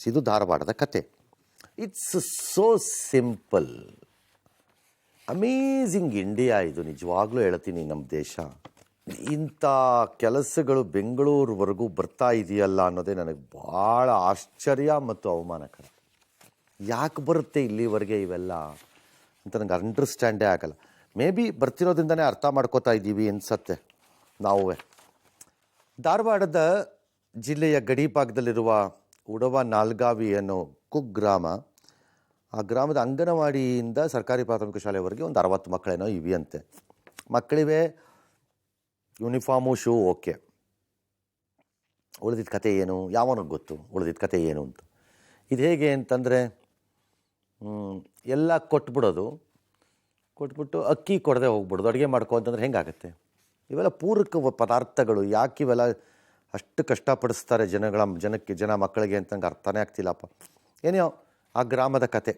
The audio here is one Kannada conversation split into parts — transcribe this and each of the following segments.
ಇದು ಧಾರವಾಡದ ಕತೆ. It's so simple. Amazing India ಇದು, ನಿಜವಾಗ್ಲೂ ಹೇಳ್ತೀನಿ. ನಮ್ಮ ದೇಶ ಇಂಥ ಕೆಲಸಗಳು ಬೆಂಗಳೂರುವರೆಗೂ ಬರ್ತಾ ಇದೆಯಲ್ಲ ಅನ್ನೋದೇ ನನಗೆ ಭಾಳ ಆಶ್ಚರ್ಯ ಮತ್ತು ಅವಮಾನಕರ. ಯಾಕೆ ಬರುತ್ತೆ ಇಲ್ಲಿವರೆಗೆ ಇವೆಲ್ಲ ಅಂತ ನನಗೆ ಅಂಡರ್ಸ್ಟ್ಯಾಂಡೇ ಆಗಲ್ಲ. ಮೇ ಬಿ ಬರ್ತಿರೋದ್ರಿಂದನೇ ಅರ್ಥ ಮಾಡ್ಕೋತಾ ಇದ್ದೀವಿ ಅನ್ಸತ್ತೆ ನಾವೇ. ಧಾರವಾಡದ ಜಿಲ್ಲೆಯ ಗಡಿ ಭಾಗದಲ್ಲಿರುವ ಉಡವ ನಾಲ್ಗಾವಿ ಅನ್ನೋ ಕುಗ್ರಾಮ, ಆ ಗ್ರಾಮದ ಅಂಗನವಾಡಿಯಿಂದ ಸರ್ಕಾರಿ ಪ್ರಾಥಮಿಕ ಶಾಲೆವರೆಗೆ ಒಂದು 60 ಮಕ್ಕಳೇನೋ ಇವೆಯಂತೆ. ಮಕ್ಕಳಿವೆ, ಯೂನಿಫಾರ್ಮು, ಶೂ, ಓಕೆ. ಉಳಿದಿದ್ದ ಕತೆ ಏನು ಯಾವನಿಗೆ ಗೊತ್ತು, ಉಳಿದಿದ್ದ ಕತೆ ಏನು ಅಂತ. ಇದು ಹೇಗೆ ಅಂತಂದರೆ ಎಲ್ಲ ಕೊಟ್ಬಿಟ್ಟು ಅಕ್ಕಿ ಕೊಡದೆ ಹೋಗ್ಬಿಡೋದು, ಅಡುಗೆ ಮಾಡ್ಕೊ ಅಂತಂದ್ರೆ ಹೆಂಗಾಗುತ್ತೆ? ಇವೆಲ್ಲ ಪೂರಕ ಪದಾರ್ಥಗಳು. ಯಾಕೆ ಇವೆಲ್ಲ ಅಷ್ಟು ಕಷ್ಟಪಡಿಸ್ತಾರೆ ಜನ ಮಕ್ಕಳಿಗೆ ಅಂತ ನಂಗೆ ಅರ್ಥನೇ ಆಗ್ತಿಲ್ಲಪ್ಪ. ಏನೋ ಆ ಗ್ರಾಮದ ಕತೆ.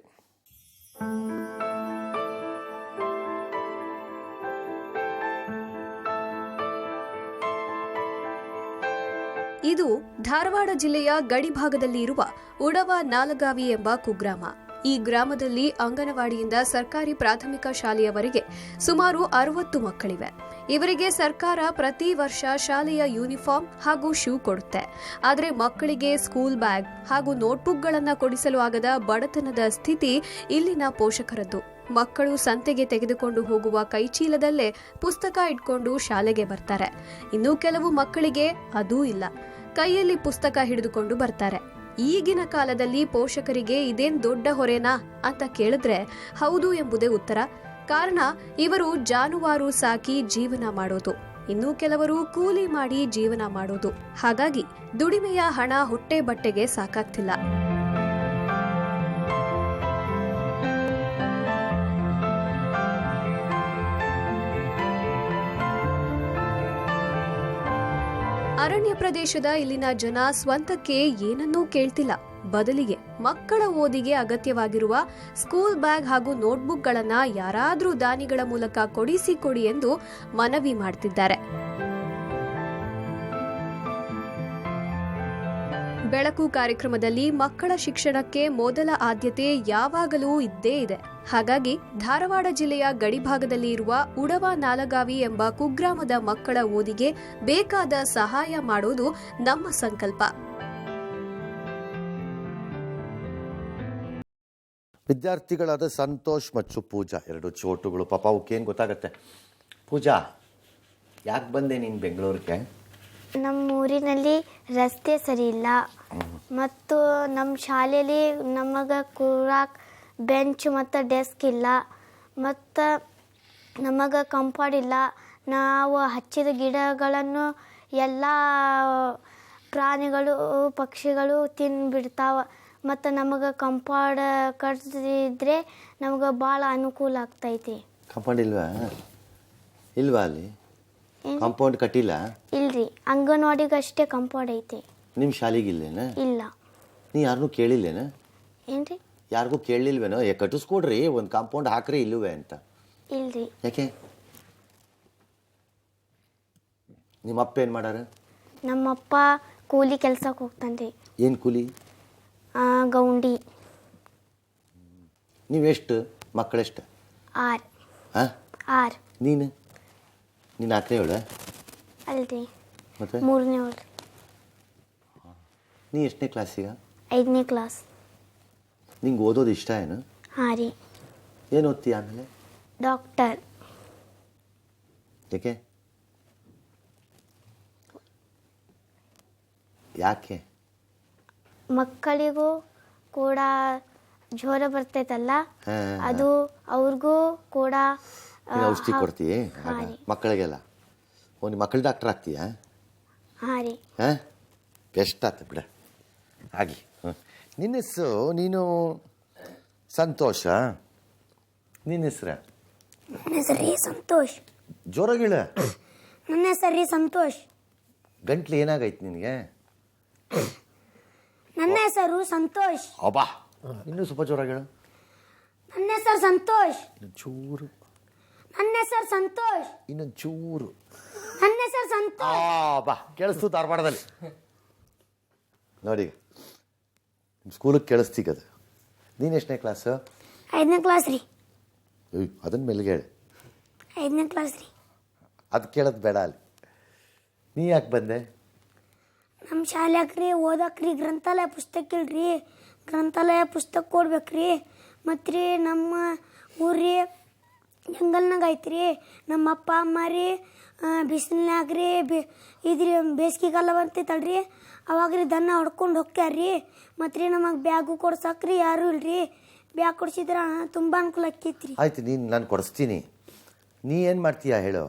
ಇದು ಧಾರವಾಡ ಜಿಲ್ಲೆಯ ಗಡಿ ಭಾಗದಲ್ಲಿ ಇರುವ ಉಡವ ನಾಲಗಾವಿ ಎಂಬ ಕುಗ್ರಾಮ. ಈ ಗ್ರಾಮದಲ್ಲಿ ಅಂಗನವಾಡಿಯಿಂದ ಸರ್ಕಾರಿ ಪ್ರಾಥಮಿಕ ಶಾಲೆಯವರೆಗೆ ಸುಮಾರು 60 ಮಕ್ಕಳಿವೆ. ಇವರಿಗೆ ಸರ್ಕಾರ ಪ್ರತಿ ವರ್ಷ ಶಾಲೆಯ ಯೂನಿಫಾರ್ಮ್ ಹಾಗೂ ಶೂ ಕೊಡುತ್ತೆ. ಆದರೆ ಮಕ್ಕಳಿಗೆ ಸ್ಕೂಲ್ ಬ್ಯಾಗ್ ಹಾಗೂ ನೋಟ್ಬುಕ್ಗಳನ್ನು ಕೊಡಿಸಲು ಆಗದ ಬಡತನದ ಸ್ಥಿತಿ ಇಲ್ಲಿನ ಪೋಷಕರದ್ದು. ಮಕ್ಕಳು ಸಂತೆಗೆ ತೆಗೆದುಕೊಂಡು ಹೋಗುವ ಕೈಚೀಲದಲ್ಲೇ ಪುಸ್ತಕ ಇಟ್ಕೊಂಡು ಶಾಲೆಗೆ ಬರ್ತಾರೆ. ಇನ್ನು ಕೆಲವು ಮಕ್ಕಳಿಗೆ ಅದೂ ಇಲ್ಲ, ಕೈಯಲ್ಲಿ ಪುಸ್ತಕ ಹಿಡಿದುಕೊಂಡು ಬರ್ತಾರೆ. ಈಗಿನ ಕಾಲದಲ್ಲಿ ಪೋಷಕರಿಗೆ ಇದೇನ್ ದೊಡ್ಡ ಹೊರೆನಾ ಅಂತ ಕೇಳಿದ್ರೆ ಹೌದು ಎಂಬುದೇ ಉತ್ತರ. ಕಾರಣ, ಇವರು ಜಾನುವಾರು ಸಾಕಿ ಜೀವನ ಮಾಡೋದು, ಇನ್ನು ಕೆಲವರು ಕೂಲಿ ಮಾಡಿ ಜೀವನ ಮಾಡೋದು. ಹಾಗಾಗಿ ದುಡಿಮೆಯ ಹಣ ಹೊಟ್ಟೆ ಬಟ್ಟೆಗೆ ಸಾಕಾಗ್ತಿಲ್ಲ. ಅರಣ್ಯ ಪ್ರದೇಶದ ಇಲ್ಲಿನ ಜನ ಸ್ವಂತಕ್ಕೆ ಏನನ್ನೂ ಕೇಳ್ತಿಲ್ಲ. ಬದಲಿಗೆ ಮಕ್ಕಳ ಓದಿಗೆ ಅಗತ್ಯವಾಗಿರುವ ಸ್ಕೂಲ್ ಬ್ಯಾಗ್ ಹಾಗೂ ನೋಟ್ಬುಕ್ಗಳನ್ನ ಯಾರಾದ್ರೂ ದಾನಿಗಳ ಮೂಲಕ ಕೊಡಿ ಎಂದು ಮನವಿ ಮಾಡ್ತಿದ್ದಾರೆ. ಬೆಳಕು ಕಾರ್ಯಕ್ರಮದಲ್ಲಿ ಮಕ್ಕಳ ಶಿಕ್ಷಣಕ್ಕೆ ಮೊದಲ ಆದ್ಯತೆ ಯಾವಾಗಲೂ ಇದ್ದೇ ಇದೆ. ಹಾಗಾಗಿ ಧಾರವಾಡ ಜಿಲ್ಲೆಯ ಗಡಿಭಾಗದಲ್ಲಿ ಇರುವ ಉಡವ ನಾಲಗಾವಿ ಎಂಬ ಕುಗ್ರಾಮದ ಮಕ್ಕಳ ಓದಿಗೆ ಬೇಕಾದ ಸಹಾಯ ಮಾಡೋದು ನಮ್ಮ ಸಂಕಲ್ಪ. ವಿದ್ಯಾರ್ಥಿಗಳಾದ ಸಂತೋಷ್ ಮತ್ತು ಪೂಜಾ, 2 ಚೋಟುಗಳು. ಪಾಪ ಅವಕ್ಕೇನು ಗೊತ್ತಾಗತ್ತೆ. ಪೂಜಾ, ಯಾಕೆ ಬಂದೆ ನೀನು ಬೆಂಗಳೂರಿಗೆ? ನಮ್ಮ ಊರಿನಲ್ಲಿ ರಸ್ತೆ ಸರಿ ಇಲ್ಲ, ಮತ್ತು ನಮ್ಮ ಶಾಲೆಯಲ್ಲಿ ನಮಗೆ ಕೂರಾಕ್ ಬೆಂಚ್ ಮತ್ತು ಡೆಸ್ಕ್ ಇಲ್ಲ, ಮತ್ತು ನಮಗೆ ಕಂಪೌಂಡ್ ಇಲ್ಲ. ನಾವು ಹಚ್ಚಿದ ಗಿಡಗಳನ್ನು ಎಲ್ಲ ಪ್ರಾಣಿಗಳು ಪಕ್ಷಿಗಳು ತಿಂದುಬಿಡ್ತಾವೆ. ಮತ್ತು ನಮಗೆ ಕಂಪೌಂಡ್ ಕಟ್ಟಿದ್ರೆ ನಮಗೆ ಭಾಳ ಅನುಕೂಲ ಆಗ್ತೈತಿ. ಕಂಪೌಂಡ್ ಇಲ್ವಾ ಅಲ್ಲಿ? ಕಾಂಪೌಂಡ್ ಕಟ್ಟಿಲ್ಲ? ಇಲ್ರಿ, ಅಂಗನವಾಡಿಗೆ ಅಷ್ಟೇ ಕಾಂಪೌಂಡ್ ಐತಿ. ನಿಮ್ಮ ಶಾಲೆಗಿಲ್ಲೇನ? ಇಲ್ಲ. ನೀ ಯಾರನ್ನೂ ಕೇಳಿಲ್ಲೇನ? ಏನ್ರಿ? ಯಾರಿಗೂ ಕೇಳಲಿಲ್ವೇನೋ? ಕಟ್ಟಿಸ್ಕೊಡ್ರಿ, ಒಂದು ಕಾಂಪೌಂಡ್ ಹಾಕ್ರಿ ಇಲ್ಲವೇ ಅಂತ? ಇಲ್ರಿ. ಯಾಕೆ? ನಿಮ್ಮ ಅಪ್ಪ ಏನು ಮಾಡಾರ? ನಮ್ಮಪ್ಪ ಕೂಲಿ ಕೆಲ್ಸಕ್ಕೆ ಹೋಗ್ತಾನ್ರಿ. ಏನು ಕೂಲಿ? ಗೌಂಡಿ. ನೀವೆಷ್ಟು ಮಕ್ಕಳೆಷ್ಟು? 6. ಹಾಂ, 6. ನೀನು 4ನೇವಳ? ಅಲ್ರಿ, ಮತ್ತೆ 3ನೇವಳು. ನೀ ಎಷ್ಟನೇ ಕ್ಲಾಸಿಗ? 5ನೇ ಕ್ಲಾಸ್. ನಿಂಗೆ ಓದೋದು ಇಷ್ಟ ಏನು? ಹಾಂ ರೀ. ಏನು ಓದ್ತೀಯ ಆಮೇಲೆ? ಡಾಕ್ಟರ್. ಯಾಕೆ? ಮಕ್ಕಳಿಗೂ ಕೂಡ ಜ್ವರ ಬರ್ತೈತಲ್ಲ, ಅದು ಅವ್ರಿಗೂ ಕೂಡ ಔಷಧಿ ಕೊಡ್ತೀಯ ಮಕ್ಕಳಿಗೆಲ್ಲ? ನಿಮ್ಮ ಮಕ್ಕಳ ಡಾಕ್ಟರ್ ಆಗ್ತೀಯಾ? ಹಾಂ ರೀ. ಹಾಂ, ಬೆಸ್ಟ್ ಆಯ್ತು ಬಿಡ. ಹಾಗೆ ನಿನ್ನ ಹೆಸರು? ನೀನು ಸಂತೋಷ. ನಿನ್ನ ಹೆಸ್ರ? ನನ್ನ ಹೆಸರು ಸಂತೋಷ್. ಜೋರಾಗಿಳ. ನನ್ನ ಹೆಸರು ಸಂತೋಷ್. ಗಂಟ್ಲು ಏನಾಗೈತೆ ನಿನಗೆ? ನನ್ನ ಹೆಸರು ಸಂತೋಷ್. ಅಬ್ಬಾ, ಇನ್ನೂ ಸ್ವಲ್ಪ ಜೋರಾಗಿಳ. ನನ್ನ ಹೆಸರು ಸಂತೋಷ್. ಚೂರು. ನನ್ನ ಹೆಸರು ಸಂತೋಷ್. ಇನ್ನೊಂದು ಚೂರು. ನನ್ನ ಹೆಸರು ಸಂತೋಷ್. ಬಾ, ಕೇಳಿಸ್ತು ಧಾರವಾಡದಲ್ಲಿ ನೋಡಿ. ನಿಮ್ಮ ಸ್ಕೂಲಿಗೆ ಕೇಳಿಸ್ತೀಗದು. ನೀನು ಎಷ್ಟನೇ ಕ್ಲಾಸು? 5ನೇ ಕ್ಲಾಸ್ ರೀ. ಅದನ್ನ ಮೇಲ್ಗೆ ಹೇಳಿ. 5ನೇ ಕ್ಲಾಸ್ ರೀ. ಅದು ಕೇಳೋದು ಬೇಡ ಅಲ್ಲಿ. ನೀ ಯಾಕೆ ಬಂದೆ? ನಮ್ಮ ಶಾಲ್ಯಾಗ ರೀ ಓದಕ್ರಿ ಗ್ರಂಥಾಲಯ ಪುಸ್ತಕ ಇಲ್ರಿ. ಗ್ರಂಥಾಲಯ ಪುಸ್ತಕ ಕೊಡ್ಬೇಕ್ರಿ. ಮತ್ತು ರೀ ನಮ್ಮ ಊರಿ ಜಂಗಲ್ನಾಗ ಐತ್ರಿ. ನಮ್ಮ ಅಪ್ಪ ಅಮ್ಮ ರೀ ಬಿಸಿಲ್ನಾಗ ರೀ ಇದ್ರಿ ಬೇಸಿಗೆಗಾಲ ಬರ್ತೈತಲ್ರಿ, ಅವಾಗ ರೀ ದನ ಹೊಡ್ಕೊಂಡು ಹೋಗ್ಯಾರ್ರಿ. ಮತ್ತು ರೀ ನಮಗೆ ಬ್ಯಾಗು ಕೊಡ್ಸಕ್ರಿ ಯಾರೂ ಇಲ್ರಿ. ಬ್ಯಾಗ್ ಕೊಡ್ಸಿದ್ರೆ ತುಂಬ ಅನುಕೂಲ ಆಕ್ಕೈತ್ರಿ. ಆಯ್ತು, ನೀನು ನಾನು ಕೊಡಿಸ್ತೀನಿ. ನೀ ಏನು ಮಾಡ್ತೀಯಾ ಹೇಳು?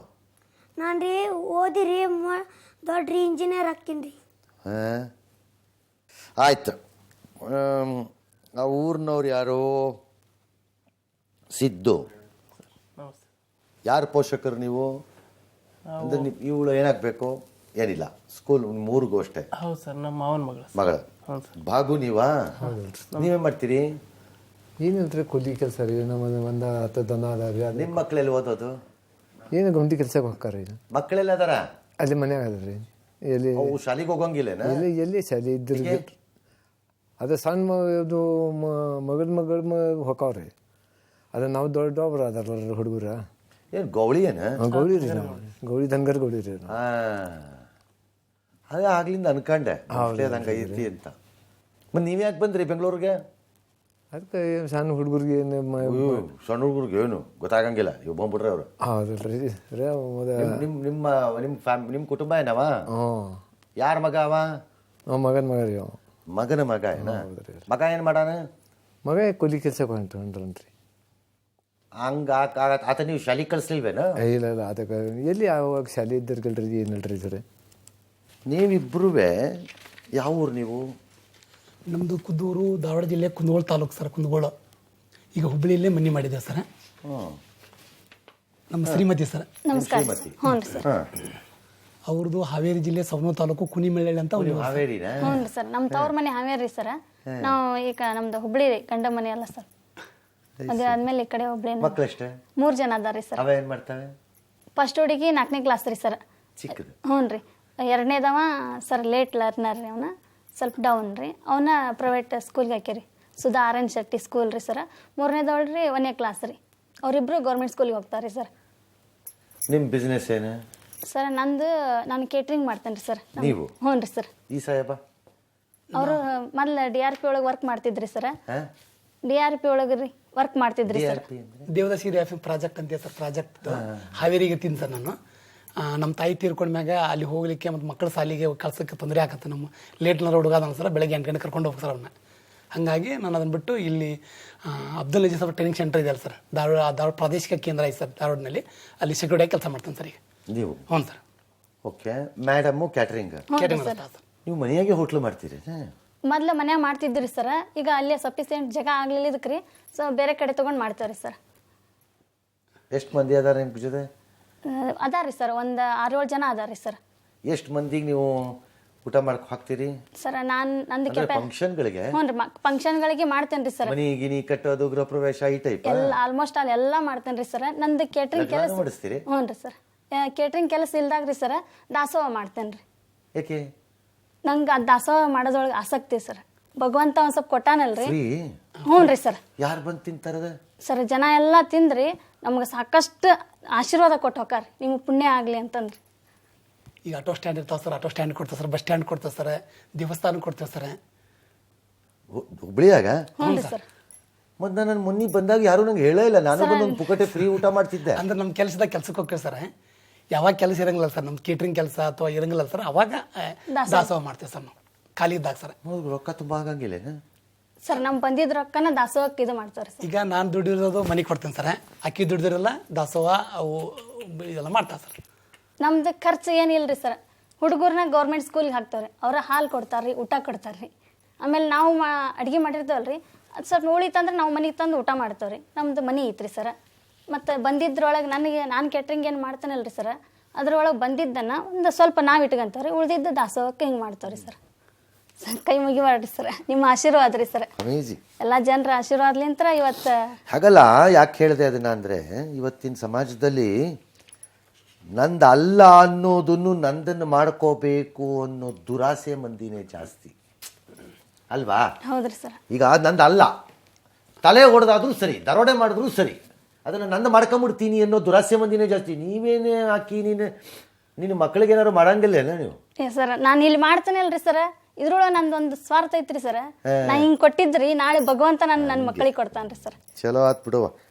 ನಾನು ರೀ ಓದಿರಿ ದೊಡ್ಡ ಇಂಜಿನಿಯರ್ ಹಾಕ್ತೀನಿ ರೀ. ಹಾಂ, ಆಯ್ತು. ಆ ಊರಿನವ್ರು ಯಾರೋ ಸಿದ್ದು, ಯಾರು ಪೋಷಕರು ನೀವು? ಅಂದರೆ ಇವಳು ಏನಾಗಬೇಕು? ಏನಿಲ್ಲ, ಸ್ಕೂಲ್ ಮೂರಿಗೂ ಅಷ್ಟೇ. ಹೌದು ಸರ್, ನಮ್ಮ ಮಾವನ ಮಗಳು. ಭಾಗು ನೀವಾ? ನೀವೇನು ಮಾಡ್ತೀರಿ? ಏನಿಲ್ರಿ ಕೂಲಿ ಕೆಲಸ ರೀ. ನಮ್ಮ ಒಂದು 10 ದನ ಅದಾವ ರೀ. ನಿಮ್ಮ ಮಕ್ಕಳೆಲ್ಲಿ ಓದೋದು? ಏನು ಗೌಂಡಿ ಕೆಲ್ಸಕ್ಕೆ ಹೋಗ್ತಾರೆ ರೀ. ಮಕ್ಕಳೆಲ್ಲ ಅದಾರ? ಅಲ್ಲಿ ಮನ್ಯಾಗ ಅದ ರೀ. ಎಲ್ಲಿ ಅವು ಶಾಲೆಗೆ ಹೋಗಂಗಿಲ್ಲೇನ? ಎಲ್ಲಿ ಶಾಲೆ ಇದ್ರಿ ಅದು ಸಣ್ಣ ಇದು ಮಗಳು ಹೊಕ್ಕಾವ್ರಿ. ಅದು ನಾವು ದೊಡ್ಡವ್ರು ಅದಾರ ಹುಡುಗರ. ಏನು ಗೌಳಿ ಏನ? ಗೌಳಿ ರೀ, ನಾವು ಗೌಳಿ ಧನ್ಗರ್ ಗೌಳಿ ರೀ. ಅದೇ ಆಗ್ಲಿಂದ ಅನ್ಕಂಡೆ ಹಂಗೆ ಐತಿ ಅಂತ. ಮತ್ತು ನೀವು ಯಾಕೆ ಬಂದ್ರಿ ಬೆಂಗಳೂರಿಗೆ? ಅದಕ್ಕೆ ಸಣ್ಣ ಹುಡುಗರಿಗೆ ಸಣ್ಣ ಹುಡುಗರಿಗೆ ಏನು ಗೊತ್ತಾಗಂಗಿಲ್ಲ, ಇವ್ ಬಂದ್ಬಿಟ್ರೆ ಅವರು. ಹೌದಲ್ರಿ ರೀ. ನಿಮ್ಮ ಕುಟುಂಬ ಏನವ? ಹ್ಞೂ. ಯಾರ ಮಗ ಅವ? ಮಗನ ಮಗ ರೀ. ಮಗನ ಮಗ ಏನ? ಮಗ ಏನು ಮಾಡಾನ? ಮಗ ಕೂಲಿ ಕೆಲ್ಸಕ್ಕೆ ಹೊಂಟ್ರನ್ರಿ. ಹಂಗ ಆತ ನೀವು ಶಾಲೆ ಕಳಿಸ್ಲಿಲ್ವೇನ? ಇಲ್ಲ ಇಲ್ಲ, ಅದಕ್ಕೆ ಎಲ್ಲಿ ಯಾವಾಗ ಶಾಲೆ ಇದ್ದಿರ್ಗಲ್ರಿ, ಏನಲ್ರಿ ಸರ್. ನೀವಿಬ್ರೂ ಯಾವ ಊರು ನೀವು? ನಮ್ಮದು ಕುದ್ದೂರು, ಧಾರವಾಡ ಜಿಲ್ಲೆ ಕುಂದಗೋಳ ತಾಲೂಕು ಸರ್. ಕುಂದಗೋಳ ಈಗ ಹುಬ್ಬಳ್ಳಿಯಲ್ಲೇ ಮನೆ ಮಾಡಿದ್ದೇವೆ ಸರ್. ನಮ್ಮ ಶ್ರೀಮತಿ ಸರ್. ನಮಸ್ಕಾರ. ಹ್ಞೂ ರೀ ಸರ್. ಅವ್ರದ್ದು ಹಾವೇರಿ ಜಿಲ್ಲೆ ಸವಣೂರು ತಾಲೂಕು ಕುಣಿಮೆಳ್ಳಿ ಅಂತ. ಹಾವೇರಿನ? ಹ್ಞೂ ರೀ ಸರ್, ನಮ್ಮ ತವ್ರ ಮನೆ ಹಾವೇರಿ ರೀ ಸರ್. ನಾವು ಈಗ ನಮ್ದು ಹುಬ್ಳಿ ರೀ, ಗಂಡ ಮನೆ ಅಲ್ಲ ಸರ್. ಅದೇ ಆದ್ಮೇಲೆ ಈ ಕಡೆ ಹುಬ್ಳಿ. ಮಕ್ಕಳಷ್ಟೇ? 3 ಜನ ಅದಾರ ಸರ್. ಅವ ಏನು ಮಾಡ್ತಾವೆ? ಫಸ್ಟ್ ಹುಡುಗಿ 4ನೇ ಕ್ಲಾಸ್ ರೀ ಸರ್. ಚಿಕ್ಕದು? ಹ್ಞೂ ರೀ. 2ನೇದವ ಸರ್ ಲೇಟ್ ಲರ್ನರ್ ರೀ. ಅವನ ಸ್ವಲ್ಪ ಡೌನ್ ರೀ. ಅವನ ಪ್ರೈವೇಟ್ ಸ್ಕೂಲ್ಗೆ ಹಾಕ್ಯಾರಿ, Sudha R N Shetty school ರೀ ಸರ್. 3ನೇದವಳು ರೀ 1ನೇ ಕ್ಲಾಸ್ ರೀ. ಅವರಿಬ್ರು ಗೌರ್ಮೆಂಟ್ ಸ್ಕೂಲಿಗೆ ಹೋಗ್ತಾರೆ ರೀ ಸರ್. ನಿಮ್ಮ ಬಿಸ್ನೆಸ್ ಏನು ಸರ್? ನಾನು ಕೇಟ್ರಿಂಗ್ ಮಾಡ್ತೇನೆ ರೀ ಸರ್. ನೀವು? ಹ್ಞೂ ರೀ ಸರ್. ಈ ಸಾಹೇಬ ಅವರು ಮೊದಲು DRP ಒಳಗೆ ವರ್ಕ್ ಮಾಡ್ತಿದ್ರಿ ಸರ್. DRP ಒಳಗೆ ರೀ ವರ್ಕ್ ಮಾಡ್ತಿದ್ರಿ ಸರ್. ದೇವದಾಸಿ ರಿಯಾಫಿಂಗ್ ಪ್ರಾಜೆಕ್ಟ್ ಅಂತ ಸರ್. ಪ್ರಾಜೆಕ್ಟ್ ಹಾವೇರಿಗೆ ಇರ್ತೀನಿ ಸರ್ ನಾನು. ನಮ್ಮ ತಾಯಿ ತೀರ್ಕೊಂಡ್ಮ್ಯಾಗ ಅಲ್ಲಿ ಹೋಗ್ಲಿಕ್ಕೆ ಮತ್ತು ಮಕ್ಕಳ ಸಾಲಿಗೆ ಕಳ್ಸೋಕ್ಕೆ ತೊಂದರೆ ಆಗತ್ತೆ. ನಮ್ಮ ಲೇಟ್ನರ ಹುಡುಗ ಅದ ಸರ್, ಬೆಳಗ್ಗೆ 8 ಗಂಟೆ ಕರ್ಕೊಂಡು ಹೋಗ್ತಾರೆ ಅವ್ರನ್ನ. ಹಾಗಾಗಿ ನಾನು ಅದನ್ನು ಬಿಟ್ಟು ಇಲ್ಲಿ ಅಬ್ದುಲ್ ನಜೀರ್ ಸಾಬ್ ಟ್ರೈನಿಂಗ್ ಸೆಂಟರ್ ಇದೆಯಲ್ಲ ಸರ್, ಧಾರವಾಡ ಪ್ರಾದೇಶಿಕ ಕೇಂದ್ರ ಐತೆ ಸರ್ ಧಾರವಾಡನಲ್ಲಿ. ಅಲ್ಲಿ ಸೆಕ್ಯೂರಿಟಿಯಾಗಿ ಕೆಲಸ ಮಾಡ್ತೇನೆ ಸರ್ ಈಗ. ನೀವು? ಹ್ಞೂ ಸರ್. ಓಕೆ. Madam catering? ನೀವು ಮನೆಯಾಗೆ ಹೋಟ್ಲು ಮಾಡ್ತೀರಿ? ಮೊದಲು ಮನ್ಯಾಗ ಮಾಡ್ತಿದ್ರಿ ಸರ್. ಈಗ ಅಲ್ಲೇ ಸಫಿಸಿಯೆಂಟ್ ಜಾಗ ಆಗಲಿಲ್ಲ ಇದಕ್ಕೆ ರೀ, ಸೊ ಬೇರೆ ಕಡೆ ತೊಗೊಂಡು ಮಾಡ್ತಾರೆ ಸರ್. ಎಷ್ಟು ಮಂದಿ ಅದಾರ ನಿಮ್ಮ ಜೊತೆ? ಅದಾರಿ ಸರ್, ಒಂದು 6-7 ಜನ ಅದಾರಿ ಸರ್. ಎಷ್ಟು ಮಂದಿಗೆ ನೀವು ಊಟ ಮಾಡಕ್ಕೆ ಹಾಕ್ತೀರಿ ಸರ್? ನಂದು ಫಂಕ್ಷನ್ಗಳಿಗೆ? ಹ್ಞೂ ರೀ, ಫಂಕ್ಷನ್ಗಳಿಗೆ ಮಾಡ್ತೇನೆ ರೀ ಸರ್. ಮನಿ ಗಿನಿ ಕಟ್ಟೋದು, ಗೃಹ ಪ್ರವೇಶ ಈ ಟೈಪ್ ಎಲ್ಲ ಆಲ್ಮೋಸ್ಟ್ ಎಲ್ಲ ಮಾಡ್ತೇನೆ ರೀ ಸರ್. ನಂದು ಕೇಟ್ರಿಂಗ್ ಕೆಲಸ. ಮಾಡಿಸ್ತೀರಿ? ಹ್ಞೂ ರೀ ಸರ್. ಕೇಟ್ರಿಂಗ್ ಕೆಲಸ ಇಲ್ದಾಗ ರೀ ಸರ್ ದಾಸೋಹ ಮಾಡ್ತೇನೆ ರೀ. ಯಾಕೆ? ನಂಗೆ ಅದು ದಾಸೋಹ ಮಾಡೋದ್ರೊಳಗೆ ಆಸಕ್ತಿ ಸರ್. ಭಗವಂತ ಒಂದು ಸ್ವಲ್ಪ ಕೊಟ್ಟಾನಲ್ರಿ. ಫ್ರೀ? ಹ್ಞೂ ರೀ ಸರ್. ಯಾರು ಬಂದು ತಿಂತಾರದ ಸರ್? ಜನ ಎಲ್ಲ ತಿಂದ್ರಿ ನಮ್ಗೆ ಸಾಕಷ್ಟು ಆಶೀರ್ವಾದ ಕೊಟ್ಟು ಹೋಗಾರ, ನಿಮ್ಗೆ ಪುಣ್ಯ ಆಗಲಿ ಅಂತಂದ್ರಿ. ಈಗ ಆಟೋ ಸ್ಟ್ಯಾಂಡ್ ಇರ್ತಾವೆ ಸರ್, ಆಟೋ ಸ್ಟ್ಯಾಂಡ್ ಕೊಡ್ತಾರೆ ಸರ್, ಬಸ್ ಸ್ಟ್ಯಾಂಡ್ ಕೊಡ್ತಾರೆ ಸರ್, ದೇವಸ್ಥಾನ ಕೊಡ್ತೇವೆ ಸರ್. ಹುಬ್ಳಿಯಾಗ? ಹ್ಞೂ ರೀ ಸರ್. ಮತ್ತು ನಾನು ಮೊನ್ನೆ ಬಂದಾಗ ಯಾರು ನಂಗೆ ಹೇಳೇ ಇಲ್ಲ. ನಾನು ಬಂದೊಂದು ಪುಕಟೆ ಫ್ರೀ ಊಟ ಮಾಡ್ತಿದ್ದೆ. ಅಂದ್ರೆ ನಮ್ಮ ಕೆಲಸದಾಗ ಕೆಲ್ಸಕ್ಕೆ ಹೋಗ್ತೇವೆ ಸರ್. ಯಾವಾಗ ಕೆಲಸ ಇರಂಗಿಲ್ಲ ಸರ್, ನಮ್ಮ ಕೇಟ್ರಿಂಗ್ ಕೆಲಸ ಅಥವಾ ಇರಂಗಿಲ್ಲ ಸರ್, ಅವಾಗ ದಾಸೋಹ ಮಾಡ್ತೇವೆ ಸರ್ ನಾವು ಖಾಲಿ ಇದ್ದಾಗ ಸರ್. ರೊಕ್ಕ ತುಂಬ ಆಗಂಗಿಲ್ಲ ಸರ್? ನಮ್ಮ ಬಂದಿದ್ದ ರೊಕ್ಕನ ದಾಸೋಹಕ್ಕೆ ಇದು ಮಾಡ್ತಾರೆ ಸರ್. ಈಗ ನಾನು ದುಡ್ಡಿರೋದು ಮನೆಗೆ ಕೊಡ್ತೇನೆ ಸರ್, ಅಕ್ಕಿ ದುಡ್ದಿರಲ್ಲ ದಾಸೋಹ ಅವು ಇದೆಲ್ಲ ಮಾಡ್ತಾರೆ ಸರ್. ನಮ್ದು ಖರ್ಚು ಏನಿಲ್ಲ ರೀ ಸರ್. ಹುಡುಗರನ್ನ ಗೌರ್ಮೆಂಟ್ ಸ್ಕೂಲಿಗೆ ಹಾಕ್ತಾರೆ, ಅವರ ಹಾಲು ಕೊಡ್ತಾರೆ ರೀ, ಊಟ ಕೊಡ್ತಾರೆ ರೀ. ಆಮೇಲೆ ನಾವು ಅಡುಗೆ ಮಾಡಿರ್ತೇವಲ್ಲ ರೀ, ಅದು ಸ್ವಲ್ಪ ಉಳಿತಂದ್ರೆ ನಾವು ಮನೆಗೆ ತಂದು ಊಟ ಮಾಡ್ತೇವೆ ರೀ. ನಮ್ದು ಮನೆ ಐತ್ರಿ ಸರ್. ಮತ್ತು ಬಂದಿದ್ರೊಳಗೆ ನಾನು ಕೇಟ್ರಿಂಗ್ ಏನು ಮಾಡ್ತೇನಲ್ಲ ರೀ ಸರ್, ಅದ್ರೊಳಗೆ ಬಂದಿದ್ದನ್ನು ಒಂದು ಸ್ವಲ್ಪ ನಾವು ಇಟ್ಕೊಂತೇವೆ ರೀ, ಉಳಿದಿದ್ದು ದಾಸೋಹಕ್ಕೆ ಹಿಂಗೆ ಮಾಡ್ತೇವೆ ರೀ ಸರ್. ಕೈ ಮುಗಿಬಾರ್ರಿ ಸರ್, ನಿಮ್ಮ ಆಶೀರ್ವಾದ ರೀ ಸರ್. ಎಲ್ಲ ಜನರ ಆಶೀರ್ವಾದಲಿಂತ್ರ ಇವತ್ತು. ಹಾಗಲ್ಲ, ಯಾಕೆ ಹೇಳಿದೆ ಅದನ್ನ ಅಂದರೆ, ಇವತ್ತಿನ ಸಮಾಜದಲ್ಲಿ ನಂದು ಅಲ್ಲ ಅನ್ನೋದನ್ನು ನಂದನ್ನು ಮಾಡ್ಕೋಬೇಕು ಅನ್ನೋ ದುರಾಸೆ ಮಂದಿನೇ ಜಾಸ್ತಿ. ಅಲ್ವಾ? ಹೌದ್ರಿ ಸರ್. ಈಗ ನಂದು ಅಲ್ಲ, ತಲೆ ಹೊಡೆದಾದ್ರೂ ಸರಿ, ದರೋಡೆ ಮಾಡಿದ್ರು ಸರಿ, ಅದನ್ನು ನಂದು ಮಾಡ್ಕೊಂಬಿಡ್ತೀನಿ ಅನ್ನೋ ದುರಾಸೆ ಮಂದಿನೇ ಜಾಸ್ತಿ. ನೀವೇನೇ ಹಾಕಿ ನಿನ್ನ ಮಕ್ಕಳಿಗೆ ಏನಾದ್ರು ಮಾಡಂಗಿಲ್ಲ ನೀವು? ಸರ್ ನಾನು ಇಲ್ಲಿ ಮಾಡ್ತೇನೆ ಅಲ್ರಿ ಸರ್, ಇದ್ರೊಳಗೆ ನಂದೊಂದು ಸ್ವಾರ್ಥ ಐತ್ರಿ ಸರ್. ನಾ ಹಿಂಗೆ ಕೊಟ್ಟಿದ್ರಿ, ನಾಳೆ ಭಗವಂತ ನನ್ನ ಮಕ್ಕಳಿಗೆ ಕೊಡ್ತಾನ್ರಿ ಸರ್. ಚಲೋ ಆತ್ ಬಿಡುವ.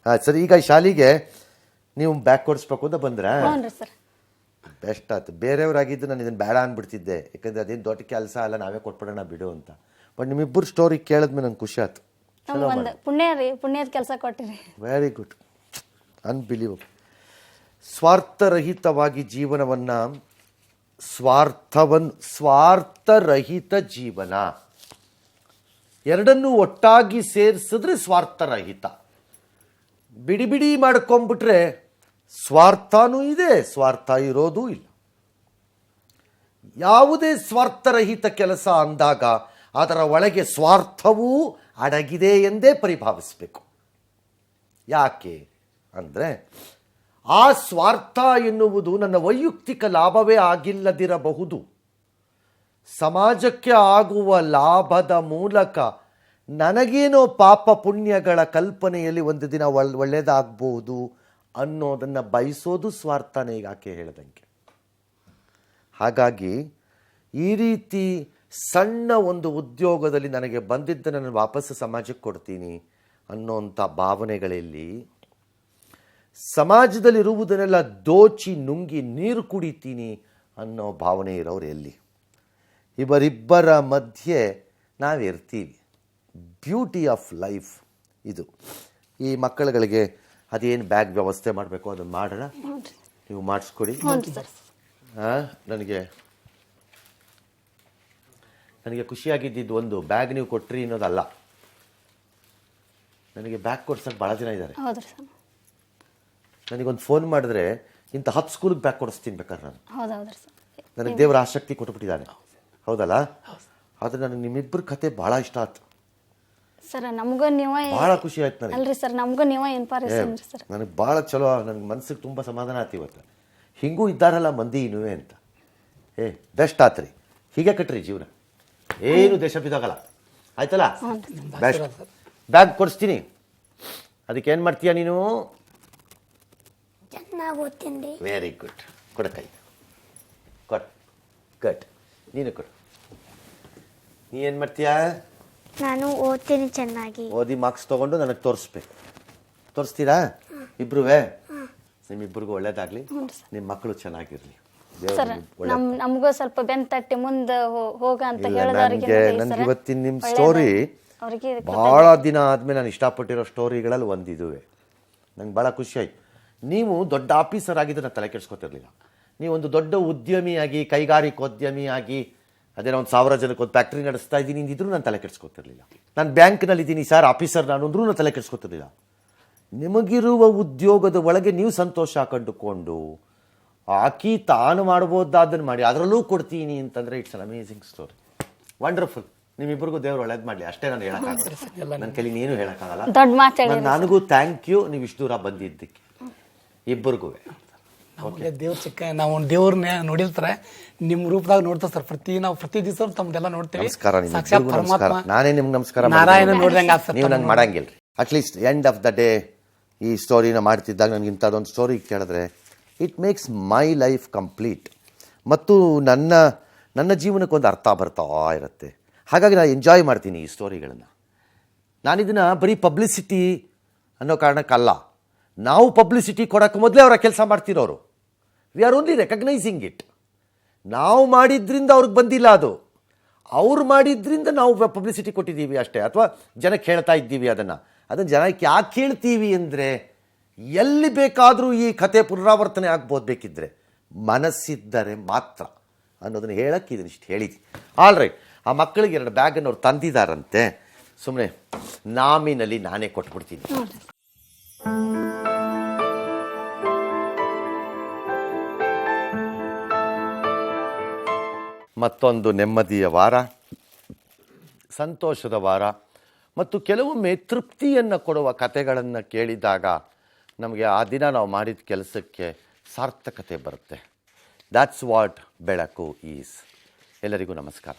ಸರಿ, ಈಗ ಶಾಲೆಗೆ ನೀವು ಬ್ಯಾಗ್ ಕೊಡಿಸ್ಬೇಕು ಅಂತ ಬಂದ್ರೆ ಹ್ಞೂ ಸರ್. ಬೆಸ್ಟ್ ಆಯ್ತು. ಬೇರೆಯವರಾಗಿದ್ದು ನಾನು ಇದನ್ನು ಬೇಡ ಅಂದ್ಬಿಡ್ತಿದ್ದೆ, ಯಾಕಂದ್ರೆ ಅದೇನು ದೊಡ್ಡ ಕೆಲಸ ಅಲ್ಲ, ನಾವೇ ಕೊಟ್ಬಿಡೋಣ ಬಿಡು ಅಂತ. ಬಟ್ ನಿಮ್ಮಿಬ್ಬರು ಸ್ಟೋರಿ ಕೇಳಿದ್ಮೇಲೆ ನಂಗೆ ಖುಷಿ ಆಯ್ತು. ನಮ್ಗೆ ಒಂದು ಪುಣ್ಯದ ಕೆಲಸ ಕೊಟ್ಟಿರಿ. Very good, unbelievable. ಸ್ವಾರ್ಥರಹಿತವಾಗಿ ಜೀವನವನ್ನು ಸ್ವಾರ್ಥರಹಿತ ಜೀವನ ಎರಡನ್ನೂ ಒಟ್ಟಾಗಿ ಸೇರಿಸಿದ್ರೆ ಸ್ವಾರ್ಥರಹಿತ. ಬಿಡಿ ಬಿಡಿ ಮಾಡ್ಕೊಂಡ್ಬಿಟ್ರೆ ಸ್ವಾರ್ಥನೂ ಇದೆ, ಸ್ವಾರ್ಥ ಇರೋದೂ ಇಲ್ಲ. ಯಾವುದೇ ಸ್ವಾರ್ಥರಹಿತ ಕೆಲಸ ಅಂದಾಗ ಅದರ ಒಳಗೆ ಸ್ವಾರ್ಥವೂ ಅಡಗಿದೆ ಎಂದೇ ಪರಿಭಾವಿಸಬೇಕು. ಯಾಕೆ ಅಂದರೆ ಆ ಸ್ವಾರ್ಥ ಎನ್ನುವುದು ನನ್ನ ವೈಯಕ್ತಿಕ ಲಾಭವೇ ಆಗಿಲ್ಲದಿರಬಹುದು. ಸಮಾಜಕ್ಕೆ ಆಗುವ ಲಾಭದ ಮೂಲಕ ನನಗೇನೋ ಪಾಪ ಪುಣ್ಯಗಳ ಕಲ್ಪನೆಯಲ್ಲಿ ಒಂದು ದಿನ ಒಳ್ಳೆಯದಾಗಬಹುದು ಅನ್ನೋದನ್ನು ಬಯಸೋದು ಸ್ವಾರ್ಥನೇ, ಯಾಕೆ ಹೇಳ್ದಂಗೆ. ಹಾಗಾಗಿ ಈ ರೀತಿ ಸಣ್ಣ ಒಂದು ಉದ್ಯೋಗದಲ್ಲಿ ನನಗೆ ಬಂದಿದ್ದನ್ನು ನಾನು ವಾಪಸ್ಸು ಸಮಾಜಕ್ಕೆ ಕೊಡ್ತೀನಿ ಅನ್ನೋಂಥ ಭಾವನೆಗಳಲ್ಲಿ, ಸಮಾಜದಲ್ಲಿರುವುದನ್ನೆಲ್ಲ ದೋಚಿ ನುಂಗಿ ನೀರು ಕುಡಿತೀನಿ ಅನ್ನೋ ಭಾವನೆ ಇರೋರು ಎಲ್ಲಿ? ಇವರಿಬ್ಬರ ಮಧ್ಯೆ ನಾವಿರ್ತೀವಿ. ಬ್ಯೂಟಿ ಆಫ್ ಲೈಫ್ ಇದು. ಈ ಮಕ್ಕಳುಗಳಿಗೆ ಅದೇನು ಬ್ಯಾಗ್ ವ್ಯವಸ್ಥೆ ಮಾಡಬೇಕು ಅದನ್ನು ಮಾಡೋಣ, ನೀವು ಮಾಡಿಸ್ಕೊಡಿ. ನನಗೆ ಖುಷಿಯಾಗಿದ್ದು ಒಂದು ಬ್ಯಾಗ್ ನೀವು ಕೊಟ್ರಿ ಅನ್ನೋದಲ್ಲ, ನನಗೆ ಬ್ಯಾಗ್ ಕೊಡ್ಸೋಕೆ ಭಾಳ ಜನ ಇದ್ದಾರೆ. ನನಗೊಂದು ಫೋನ್ ಮಾಡಿದ್ರೆ ಇಂಥ 10 ಸ್ಕೂಲಿಗೆ ಬ್ಯಾಗ್ ಕೊಡಿಸ್ತೀನಿ ಬೇಕಾದ್ರೆ ನಾನು. ನನಗೆ ದೇವರ ಆಸಕ್ತಿ ಕೊಟ್ಬಿಟ್ಟಿದ್ದಾನೆ, ಹೌದಲ್ಲ? ಆದರೆ ನನಗೆ ನಿಮ್ಮಿಬ್ಬರ ಕತೆ ಭಾಳ ಇಷ್ಟ ಆಯ್ತು ಸರ್. ನಮಗೂ ನೀವು ಭಾಳ ಖುಷಿ ಆಯ್ತು ನನಗೆ. ಅಲ್ರಿ ಸರ್, ನಮಗೂ ನೀವು ಸರ್. ನನಗೆ ಭಾಳ ಚಲೋ, ನನಗೆ ಮನಸ್ಸಿಗೆ ತುಂಬ ಸಮಾಧಾನ ಆಯ್ತು ಇವತ್ತು. ಹಿಂಗೂ ಇದ್ದಾರಲ್ಲ ಮಂದಿ ಇನ್ನುವೇ ಅಂತ. ಬೆಸ್ಟ್ ಆತ್ರಿ, ಹೀಗೆ ಕಟ್ರಿ ಜೀವನ, ಏನು ದೇಶ ಬಿದ್ದಾಗಲ್ಲ, ಆಯ್ತಲ್ಲ? ಬೆಸ್ಟ್. ಬ್ಯಾಗ್ ಕೊಡಿಸ್ತೀನಿ, ಅದಕ್ಕೆ ಏನು ಮಾಡ್ತೀಯ ನೀನು? ಚೆನ್ನಾಗಿ ಓದ್ತೀನಿ. Very good. ಕೊಡ ಕೈ ಗುಡ್. ನೀನು ಕೊಡು. ನೀ ಏನು ಮಾಡ್ತೀಯಾ? ನಾನು ಓದ್ತೀನಿ ಚೆನ್ನಾಗಿ. ಓದಿ ಮಾರ್ಕ್ಸ್ ತೊಗೊಂಡು ನನಗೆ ತೋರಿಸ್ಬೇಕು. ತೋರಿಸ್ತೀರಾ ಇಬ್ರೂ? ನಿಮ್ಮಿಬ್ಬರಿಗೂ ಒಳ್ಳೇದಾಗಲಿ, ನಿಮ್ಮ ಮಕ್ಕಳು ಚೆನ್ನಾಗಿರಲಿ. ಸರ್ ನಮಗೂ ಸ್ವಲ್ಪ ಬೆನ್ ತಟ್ಟಿ ಮುಂದೆ ಹೋಗ ಅಂತ ಹೇಳಿದವರಿಗೆ ನನಗೆ ಇವತ್ತಿನ ನಿಮ್ಮ ಸ್ಟೋರಿ ಭಾಳ ದಿನ ಆದಮೇಲೆ ನಾನು ಇಷ್ಟಪಟ್ಟಿರೋ ಸ್ಟೋರಿಗಳಲ್ಲಿ ಒಂದಿದುವೆ. ನಂಗೆ ಭಾಳ ಖುಷಿ ಆಯ್ತು. ನೀವು ದೊಡ್ಡ ಆಫೀಸರ್ ಆಗಿದ್ದು ನಾನು ತಲೆ ಕೆಡಿಸ್ಕೊತಿರ್ಲಿಲ್ಲ. ನೀವೊಂದು ದೊಡ್ಡ ಉದ್ಯಮಿಯಾಗಿ, ಕೈಗಾರಿಕೋದ್ಯಮಿಯಾಗಿ, ಅದೇ ಒಂದು 1000 ಜನಕ್ಕೆ ಒಂದು ಫ್ಯಾಕ್ಟ್ರಿ ನಡೆಸ್ತಾ ಇದ್ದೀನಿ ಅಂದಿದ್ರು ನಾನು ತಲೆ ಕೆಡಿಸ್ಕೊತಿರ್ಲಿಲ್ಲ. ನಾನು ಬ್ಯಾಂಕ್ನಲ್ಲಿದ್ದೀನಿ ಸರ್, ಆಫೀಸರ್ ನಾನು ಅಂದ್ರೂ ನಾನು ತಲೆ ಕೆಡಿಸ್ಕೊತಿರ್ಲಿಲ್ಲ. ನಿಮಗಿರುವ ಉದ್ಯೋಗದ ಒಳಗೆ ನೀವು ಸಂತೋಷ ಕಂಡುಕೊಂಡು ಆಕಿ ತಾನು ಮಾಡ್ಬೋದಾದನ್ನು ಮಾಡಿ ಅದರಲ್ಲೂ ಕೊಡ್ತೀನಿ ಅಂತಂದರೆ it's an amazing story. Wonderful. ನಿಮ್ಮಿಬ್ಬರಿಗೂ ದೇವ್ರು ಒಳ್ಳೇದು ಮಾಡಲಿ, ಅಷ್ಟೇ ನಾನು ಹೇಳೋಕ್ಕಾಗಲ್ಲ. ನನ್ನ ಕೈಲಿ ನೀನು ಹೇಳೋಕ್ಕಾಗಲ್ಲ. ನನಗೂ ಥ್ಯಾಂಕ್ ಯು, ನೀವು ಇಷ್ಟು ದೂರ ಬಂದಿದ್ದಕ್ಕೆ ಇಬ್ಬರಿಗೂ. ದೇವ್ರ ಚಿಕ್ಕ ನಾವು ದೇವ್ರನ್ನ ನೋಡಿರ್ತಾರೆ, ನಿಮ್ಮ ರೂಪದಾಗ ನೋಡ್ತಾರೆ ಸರ್. ಪ್ರತಿ ದಿವಸ ತಮ್ಮದೆಲ್ಲ ನೋಡ್ತೇವೆ. ಸಾಕ್ಷಾತ್ ಪರಮಾತ್ಮ. ನಾನೇ ನಿಮ್ಗೆ ನಮಸ್ಕಾರ. ನಾರಾಯಣ ನೋಡ್ದಂಗೆ ನೀವು ನಂಗೆ ಮಾಡಂಗಿಲ್ಲ. At least end of the day ಈ ಸ್ಟೋರಿನ ಮಾಡ್ತಿದ್ದಾಗ ನನಗೆ ಇಂಥದ್ದೊಂದು ಸ್ಟೋರಿ ಕೇಳಿದ್ರೆ it makes my life complete. ಮತ್ತು ನನ್ನ ಜೀವನಕ್ಕೆ ಒಂದು ಅರ್ಥ ಬರ್ತಾ ಇರುತ್ತೆ. ಹಾಗಾಗಿ ನಾನು ಎಂಜಾಯ್ ಮಾಡ್ತೀನಿ ಈ ಸ್ಟೋರಿಗಳನ್ನು. ನಾನಿದನ್ನು ಬರೀ ಪಬ್ಲಿಸಿಟಿ ಅನ್ನೋ ಕಾರಣಕ್ಕಲ್ಲ, ನಾವು ಪಬ್ಲಿಸಿಟಿ ಕೊಡೋಕ್ಕೆ ಮೊದಲೇ ಅವರ ಕೆಲಸ ಮಾಡ್ತಿರೋರು. We are only recognising it. ನಾವು ಮಾಡಿದ್ರಿಂದ ಅವ್ರಿಗೆ ಬಂದಿಲ್ಲ, ಅದು ಅವ್ರು ಮಾಡಿದ್ರಿಂದ ನಾವು ಪಬ್ಲಿಸಿಟಿ ಕೊಟ್ಟಿದ್ದೀವಿ ಅಷ್ಟೇ. ಅಥವಾ ಜನಕ್ಕೆ ಹೇಳ್ತಾ ಇದ್ದೀವಿ ಅದನ್ನು ಜನಕ್ಕೆ ಯಾಕೆ ಹೇಳ್ತೀವಿ ಅಂದರೆ, ಎಲ್ಲಿ ಬೇಕಾದರೂ ಈ ಕತೆ ಪುನರಾವರ್ತನೆ ಆಗ್ಬೋದು ಬೇಕಿದ್ದರೆ, ಮನಸ್ಸಿದ್ದರೆ ಮಾತ್ರ ಅನ್ನೋದನ್ನು ಹೇಳೋಕ್ಕೆ ಇದನ್ನಿಷ್ಟು ಹೇಳಿದ್ವಿ. All right. ಆ ಮಕ್ಕಳಿಗೆ 2 ಬ್ಯಾಗನ್ನು ಅವ್ರು ತಂದಿದ್ದಾರಂತೆ. ಸುಮ್ಮನೆ ನಾಮಿನಲ್ಲಿ ನಾನೇ ಕೊಟ್ಬಿಡ್ತೀನಿ. ಮತ್ತೊಂದು ನೆಮ್ಮದಿಯ ವಾರ, ಸಂತೋಷದ ವಾರ ಮತ್ತು ಕೆಲವೊಮ್ಮೆ ತೃಪ್ತಿಯನ್ನು ಕೊಡುವ ಕಥೆಗಳನ್ನು ಕೇಳಿದಾಗ ನಮಗೆ ಆ ದಿನ ನಾವು ಮಾಡಿದ ಕೆಲಸಕ್ಕೆ ಸಾರ್ಥಕತೆ ಬರುತ್ತೆ. ದ್ಯಾಟ್ಸ್ ವಾಟ್ ಬೆಳಕು ಈಸ್. ಎಲ್ಲರಿಗೂ ನಮಸ್ಕಾರ.